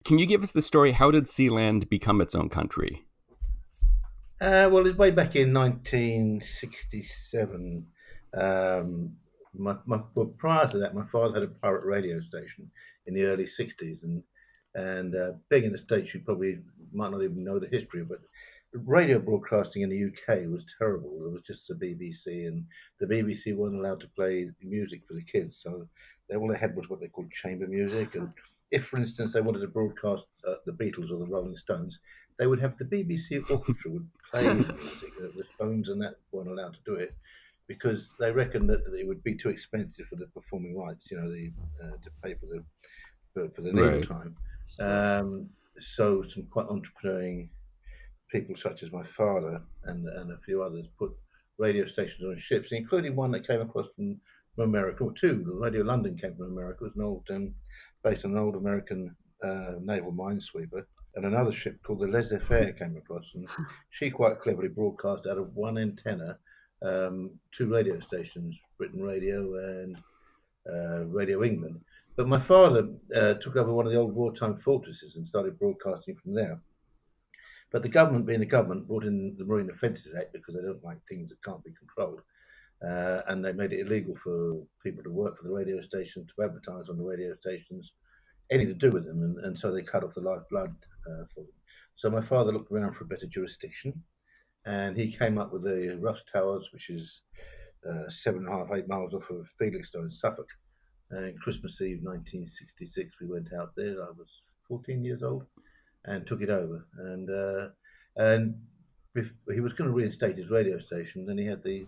Can you give us the story? How did Sealand become its own country? Well, it's way back in 1967. Well, prior to that, my father had a pirate radio station in the early 60s, and being in the States, you probably might not even know the history of it. Radio broadcasting in the UK was terrible. There was just the BBC, and the BBC weren't allowed to play music for the kids, so all they had was what they called chamber music. And if, for instance, they wanted to broadcast the Beatles or the Rolling Stones, they would have the BBC orchestra would play the music. The phones and that weren't allowed to do it because they reckoned that it would be too expensive for the performing rights, to pay for the legal Right. time. So some quite entrepreneuring people, such as my father and a few others, put radio stations on ships, including one that came across from America, or two. Radio London came from America. It was an old, based on an old American naval minesweeper, and another ship called the Laissez-Faire came across, and she quite cleverly broadcast out of one antenna two radio stations, Britain Radio and Radio England. But my father took over one of the old wartime fortresses and started broadcasting from there. But the government, being the government, brought in the Marine Offences Act because they don't like things that can't be controlled. And they made it illegal for people to work for the radio stations, to advertise on the radio stations, anything to do with them. And so they cut off the lifeblood for them. So my father looked around for a better jurisdiction, and he came up with the Ross Towers, which is 7.5, 8 miles off of Felixstowe in Suffolk. And Christmas Eve 1966, we went out there. I was 14 years old and took it over. And he was going to reinstate his radio station. Then he had the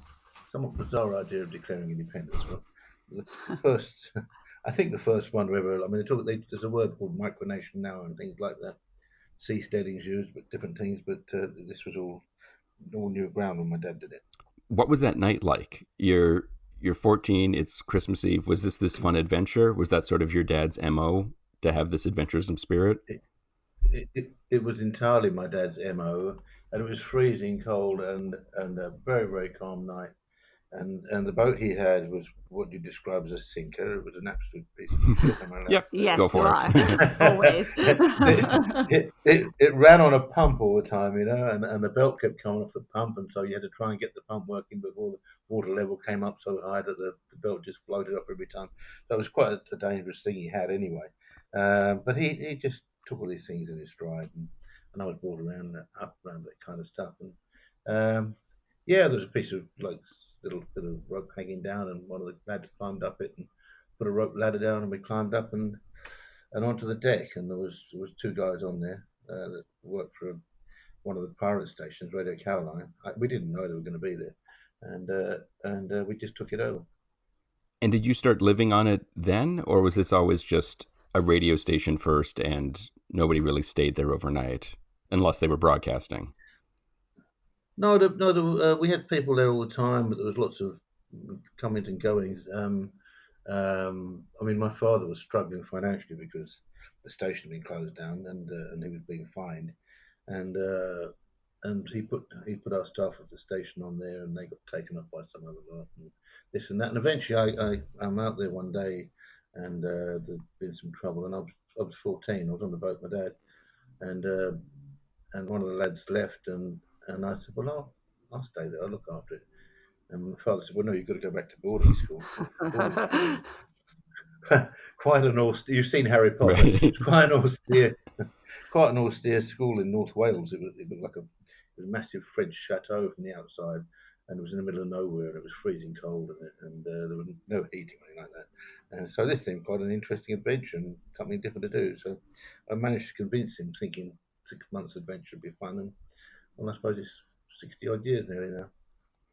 somewhat bizarre idea of declaring independence. Well, the first, I think the first one ever. I mean, there's a word called micronation now and things like that. Seasteading's used, but different things. But this was all new ground when my dad did it. What was that night like? You're 14. It's Christmas Eve. Was this fun adventure? Was that sort of your dad's MO to have this adventuresome spirit? It was entirely my dad's MO, and it was freezing cold and a very very calm night. And the boat he had was what you describe as a sinker. It was an absolute piece of shit. Am I allowed Yep. to say Yes, Go you for are. it. Always. it ran on a pump all the time, and the belt kept coming off the pump, and so you had to try and get the pump working before the water level came up so high that the belt just floated up every time. So it was quite a dangerous thing he had anyway. But he just took all these things in his stride, and I was brought around up around that kind of stuff. And yeah, there was a piece of like little bit of rope hanging down, and one of the lads climbed up it and put a rope ladder down, and we climbed up and onto the deck, and there was two guys on there that worked for one of the pirate stations, Radio Caroline. We didn't know they were going to be there, and we just took it over. And did you start living on it then, or was this always just a radio station first and nobody really stayed there overnight unless they were broadcasting? We had people there all the time, but there was lots of comings and goings. I mean, my father was struggling financially because the station had been closed down, and he was being fined, and he put our staff at the station on there, and they got taken up by some other lot, and this and that, and eventually I'm out there one day, and there'd been some trouble, and I was 14. I was on the boat with my dad, and one of the lads left, and I said, well, I'll stay there. I'll look after it. And my father said, well, no, you've got to go back to boarding school. Boarding school was quite an austere. You've seen Harry Potter. Right. It's quite an austere school in North Wales. It was like a massive French chateau from the outside, and it was in the middle of nowhere, and it was freezing cold, and there was no heating or anything like that. And so this seemed quite an interesting adventure and something different to do. So I managed to convince him, thinking 6 months adventure would be fun, and well, I suppose it's 60 odd years nearly now.